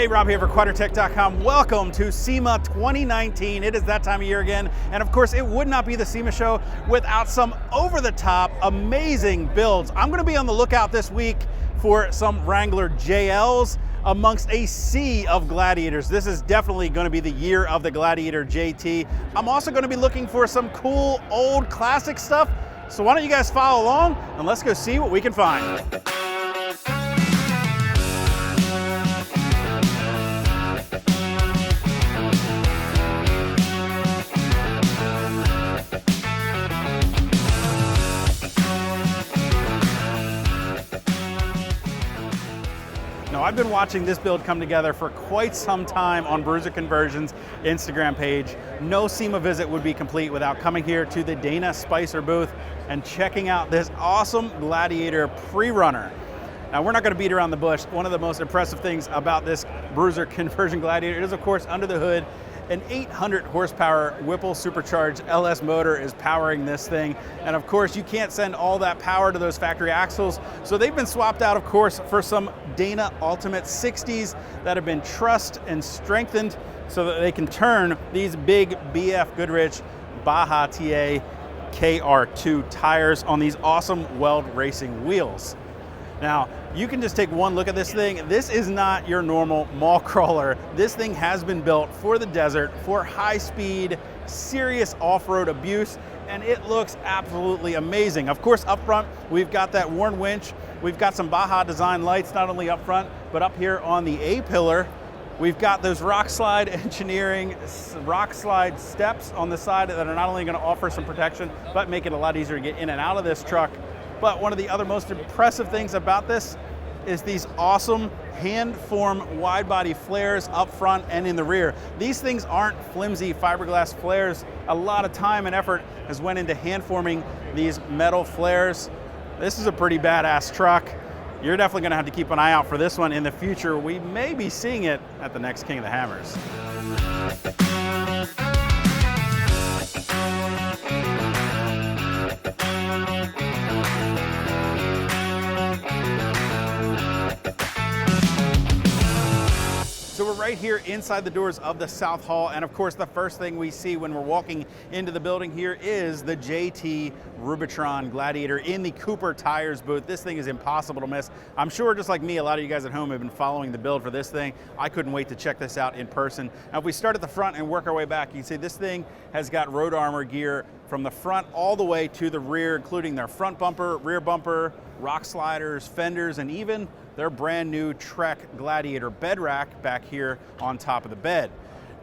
Hey, Rob here for Quadratec.com. Welcome to SEMA 2019. It is that time of year again. And of course, it would not be the SEMA Show without some over-the-top, amazing builds. I'm gonna be on the lookout this week for some Wrangler JLs amongst a sea of Gladiators. This is definitely gonna be the year of the Gladiator JT. I'm also gonna be looking for some cool, old, classic stuff. So why don't you guys follow along and let's go see what we can find. Now, I've been watching this build come together for quite some time on Bruiser Conversion's Instagram page. No SEMA visit would be complete without coming here to the Dana Spicer booth and checking out this awesome Gladiator PreRunner. Now, we're not going to beat around the bush. One of the most impressive things about this Bruiser Conversion Gladiator is, of course, under the hood, an 800 horsepower Whipple supercharged LS motor is powering this thing. And of course, you can't send all that power to those factory axles. So they've been swapped out, of course, for some Dana Ultimate 60s that have been trussed and strengthened so that they can turn these big BF Goodrich Baja TA KR2 tires on these awesome Weld Racing wheels. Now, you can just take one look at this thing. This is not your normal mall crawler. This thing has been built for the desert, for high speed, serious off-road abuse, and it looks absolutely amazing. Of course, up front, we've got that Warn winch. We've got some Baja design lights, not only up front, but up here on the A-pillar. We've got those rock slide engineering, rock slide steps on the side that are not only gonna offer some protection, but make it a lot easier to get in and out of this truck. But one of the other most impressive things about this is these awesome hand-formed wide-body flares up front and in the rear. These things aren't flimsy fiberglass flares. A lot of time and effort has went into hand-forming these metal flares. This is a pretty badass truck. You're definitely gonna have to keep an eye out for this one in the future. We may be seeing it at the next King of the Hammers. So we're right here inside the doors of the South Hall, and of course the first thing we see when we're walking into the building here is the JT Rubitron Gladiator in the Cooper Tires booth. This thing is impossible to miss. I'm sure just like me, a lot of you guys at home have been following the build for this thing. I couldn't wait to check this out in person. Now if we start at the front and work our way back, you can see this thing has got road armor gear from the front all the way to the rear, including their front bumper, rear bumper, rock sliders, fenders, and even their brand new Trek Gladiator bed rack back here on top of the bed.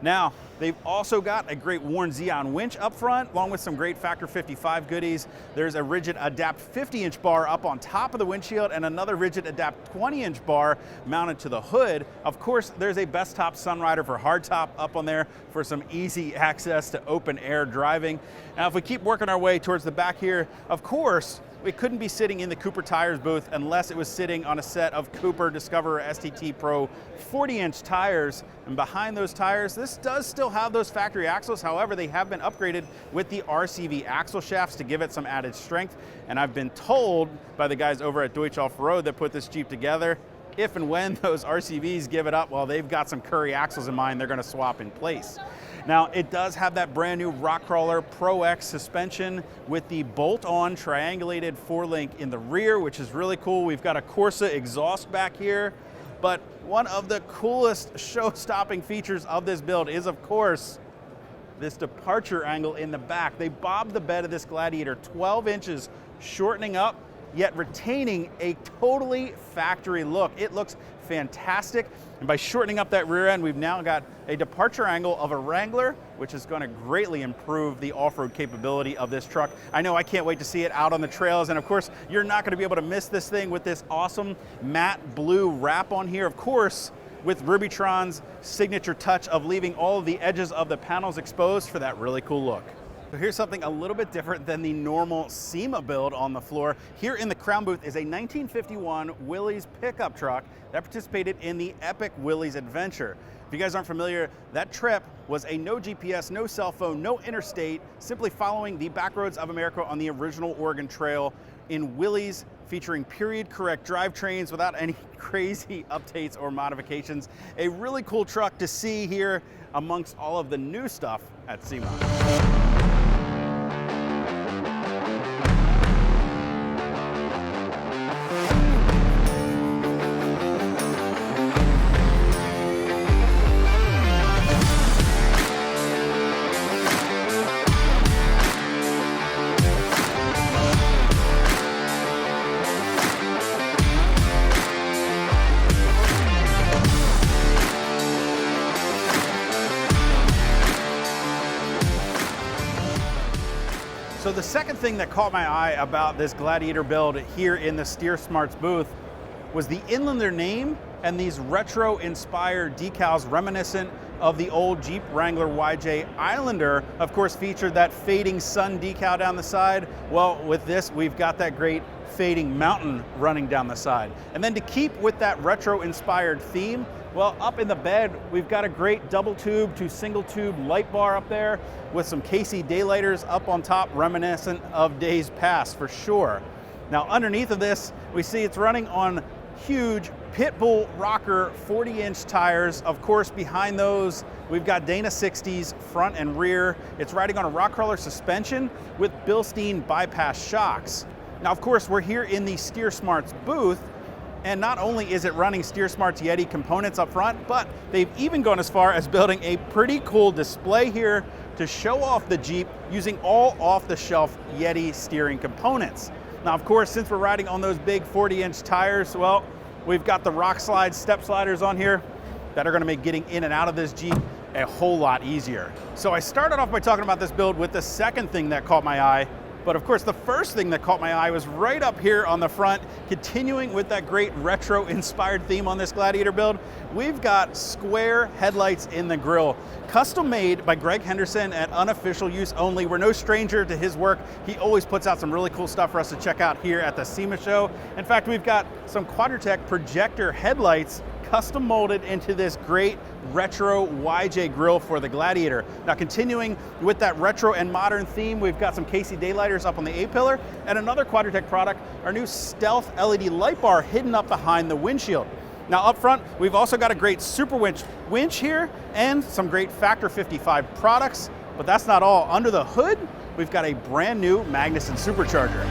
Now, they've also got a great Warn Xeon winch up front, along with some great Factor 55 goodies. There's a rigid Adapt 50-inch bar up on top of the windshield and another rigid Adapt 20-inch bar mounted to the hood. Of course, there's a Best Top Sunrider for hardtop up on there for some easy access to open air driving. Now, if we keep working our way towards the back here, of course, we couldn't be sitting in the Cooper Tires booth unless it was sitting on a set of Cooper Discoverer STT Pro 40-inch tires. And behind those tires, this does still have those factory axles. However, they have been upgraded with the RCV axle shafts to give it some added strength. And I've been told by the guys over at Deutsch Off-Road that put this Jeep together, if and when those RCVs give it up, well, they've got some Curry axles in mind they're gonna swap in place. Now, it does have that brand new Rock Crawler Pro X suspension with the bolt-on triangulated four-link in the rear, which is really cool. We've got a Corsa exhaust back here, but one of the coolest show-stopping features of this build is, of course, this departure angle in the back. They bobbed the bed of this Gladiator 12 inches, shortening up, yet retaining a totally factory look. It looks fantastic. And by shortening up that rear end, we've now got a departure angle of a Wrangler, which is going to greatly improve the off-road capability of this truck. I know I can't wait to see it out on the trails. And of course, you're not going to be able to miss this thing with this awesome matte blue wrap on here. Of course, with Rubitron's signature touch of leaving all of the edges of the panels exposed for that really cool look. So here's something a little bit different than the normal SEMA build on the floor. Here in the crown booth is a 1951 Willys pickup truck that participated in the epic Willys adventure. If you guys aren't familiar, that trip was a no GPS, no cell phone, no interstate, simply following the back roads of America on the original Oregon Trail in Willys featuring period correct drivetrains without any crazy updates or modifications. A really cool truck to see here amongst all of the new stuff at SEMA. So the second thing that caught my eye about this Gladiator build here in the Steer Smarts booth was the Inlander name and these retro-inspired decals reminiscent of the old Jeep Wrangler YJ Islander. Of course, featured that fading sun decal down the side. Well, with this, we've got that great fading mountain running down the side. And then to keep with that retro-inspired theme, well, up in the bed, we've got a great double tube to single tube light bar up there with some KC daylighters up on top, reminiscent of days past for sure. Now underneath of this, we see it's running on huge Pitbull rocker 40-inch tires. Of course, behind those, we've got Dana 60s front and rear. It's riding on a rock crawler suspension with Bilstein bypass shocks. Now, of course, we're here in the Steer Smarts booth, and not only is it running Steer Smarts Yeti components up front, but they've even gone as far as building a pretty cool display here to show off the Jeep using all off-the-shelf Yeti steering components. Now, of course, since we're riding on those big 40-inch tires, well, we've got the rock slide step sliders on here that are gonna make getting in and out of this Jeep a whole lot easier. So I started off by talking about this build with the second thing that caught my eye. But of course, the first thing that caught my eye was right up here on the front, continuing with that great retro-inspired theme on this Gladiator build. We've got square headlights in the grille, custom made by Greg Henderson at Unofficial Use Only. We're no stranger to his work. He always puts out some really cool stuff for us to check out here at the SEMA Show. In fact, we've got some Quadratec projector headlights custom molded into this great retro YJ grille for the Gladiator. Now, continuing with that retro and modern theme, we've got some KC daylighters up on the A-pillar, and another Quadratec product, our new Stealth LED light bar hidden up behind the windshield. Now up front, we've also got a great Super winch here and some great Factor 55 products, but that's not all. Under the hood, we've got a brand new Magnuson supercharger.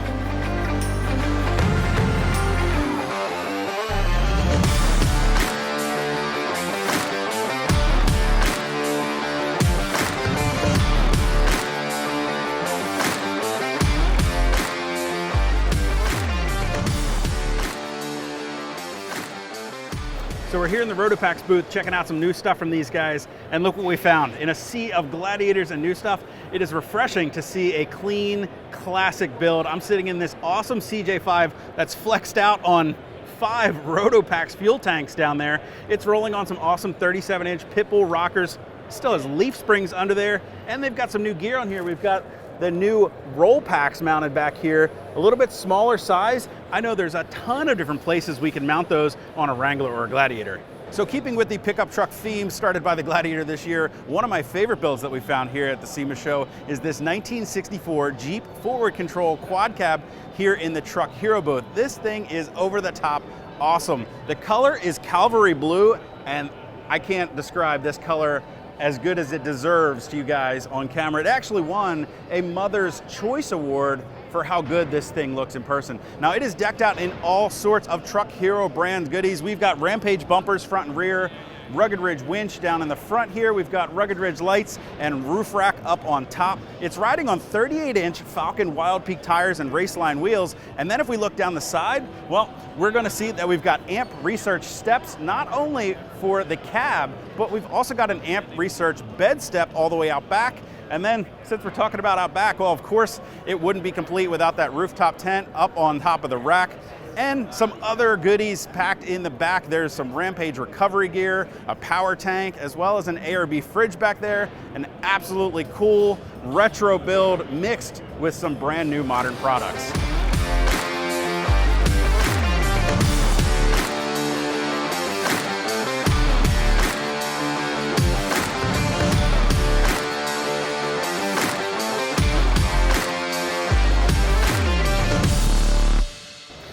So we're here in the Rotax booth checking out some new stuff from these guys, and look what we found. In a sea of Gladiators and new stuff, it is refreshing to see a clean, classic build. I'm sitting in this awesome CJ5 that's flexed out on 5 Rotopax fuel tanks down there. It's rolling on some awesome 37-inch Pitbull rockers, still has leaf springs under there, and they've got some new gear on here. We've got the new roll packs mounted back here, a little bit smaller size. I know there's a ton of different places we can mount those on a Wrangler or a Gladiator. So keeping with the pickup truck theme started by the Gladiator this year, one of my favorite builds that we found here at the SEMA Show is this 1964 Jeep forward control quad cab here in the Truck Hero booth. This thing is over the top awesome. The color is Calvary blue, and I can't describe this color as good as it deserves to you guys on camera. It actually won a Mother's Choice Award for how good this thing looks in person. Now, it is decked out in all sorts of Truck Hero brand goodies. We've got Rampage bumpers front and rear, Rugged Ridge winch down in the front here. We've got Rugged Ridge lights and roof rack up on top. It's riding on 38-inch Falcon Wild Peak tires and Raceline wheels. And then if we look down the side, well, we're gonna see that we've got AMP Research steps, not only for the cab, but we've also got an AMP Research bed step all the way out back. And then, since we're talking about out back, well, of course, it wouldn't be complete without that rooftop tent up on top of the rack. And some other goodies packed in the back. There's some Rampage recovery gear, a power tank, as well as an ARB fridge back there. An absolutely cool retro build mixed with some brand new modern products.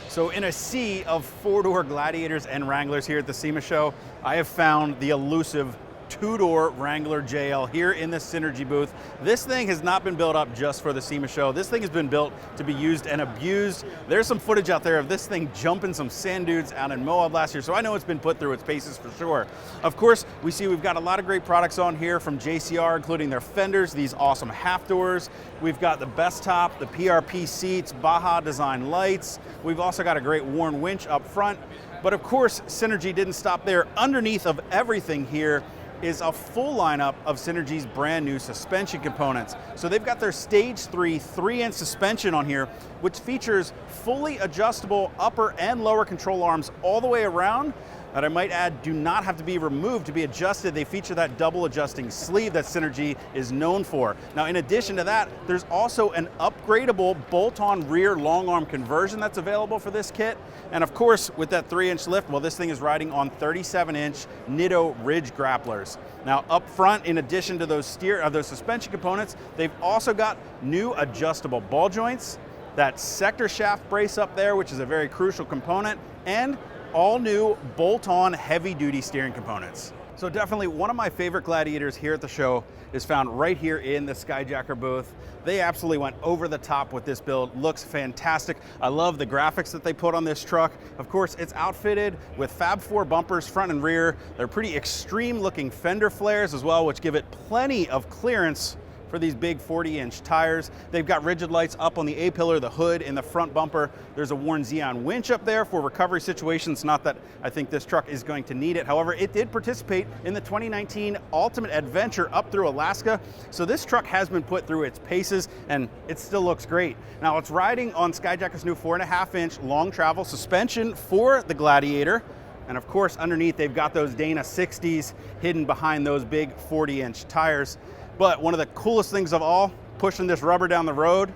So So in a sea of four-door Gladiators and Wranglers here at the SEMA Show, I have found the elusive two-door Wrangler JL here in the Synergy booth. This thing has not been built up just for the SEMA Show. This thing has been built to be used and abused. There's some footage out there of this thing jumping some sand dunes out in Moab last year, so I know it's been put through its paces for sure. Of course, we've got a lot of great products on here from JCR, including their fenders, these awesome half doors. We've got the best top, the PRP seats, Baja design lights. We've also got a great Warn winch up front. But of course, Synergy didn't stop there. Underneath of everything here is a full lineup of Synergy's brand new suspension components. So they've got their Stage 3 3-inch suspension on here, which features fully adjustable upper and lower control arms all the way around, that I might add do not have to be removed to be adjusted. They feature that double adjusting sleeve that Synergy is known for. Now, in addition to that, there's also an upgradable bolt-on rear long arm conversion that's available for this kit. And of course, with that 3-inch lift, well, this thing is riding on 37-inch Nitto Ridge grapplers. Now, up front, in addition to those suspension components, they've also got new adjustable ball joints, that sector shaft brace up there, which is a very crucial component, and all new bolt-on heavy-duty steering components. So definitely one of my favorite Gladiators here at the show is found right here in the Skyjacker booth. They absolutely went over the top with this build. Looks fantastic. I love the graphics that they put on this truck. Of course, it's outfitted with Fab 4 bumpers front and rear. They're pretty extreme looking fender flares as well, which give it plenty of clearance for these big 40-inch tires. They've got rigid lights up on the A-pillar, the hood, in the front bumper. There's a Warn Xeon winch up there for recovery situations. Not that I think this truck is going to need it. However, it did participate in the 2019 Ultimate Adventure up through Alaska. So this truck has been put through its paces and it still looks great. Now, it's riding on Skyjacker's new 4.5-inch long travel suspension for the Gladiator. And of course, underneath, they've got those Dana 60s hidden behind those big 40-inch tires. But one of the coolest things of all, pushing this rubber down the road,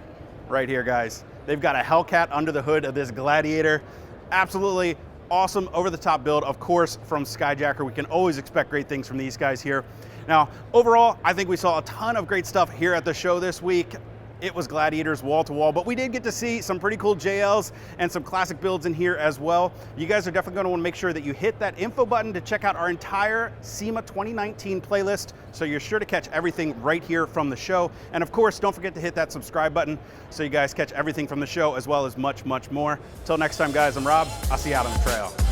right here, guys. They've got a Hellcat under the hood of this Gladiator. Absolutely awesome, over-the-top build, of course, from Skyjacker. We can always expect great things from these guys here. Now, overall, I think we saw a ton of great stuff here at the show this week. It was Gladiators wall to wall, but we did get to see some pretty cool JLs and some classic builds in here as well. You guys are definitely going to want to make sure that you hit that info button to check out our entire SEMA 2019 playlist, so you're sure to catch everything right here from the show. And of course, don't forget to hit that subscribe button so you guys catch everything from the show as well as much, much more. Till next time, guys, I'm Rob. I'll see you out on the trail.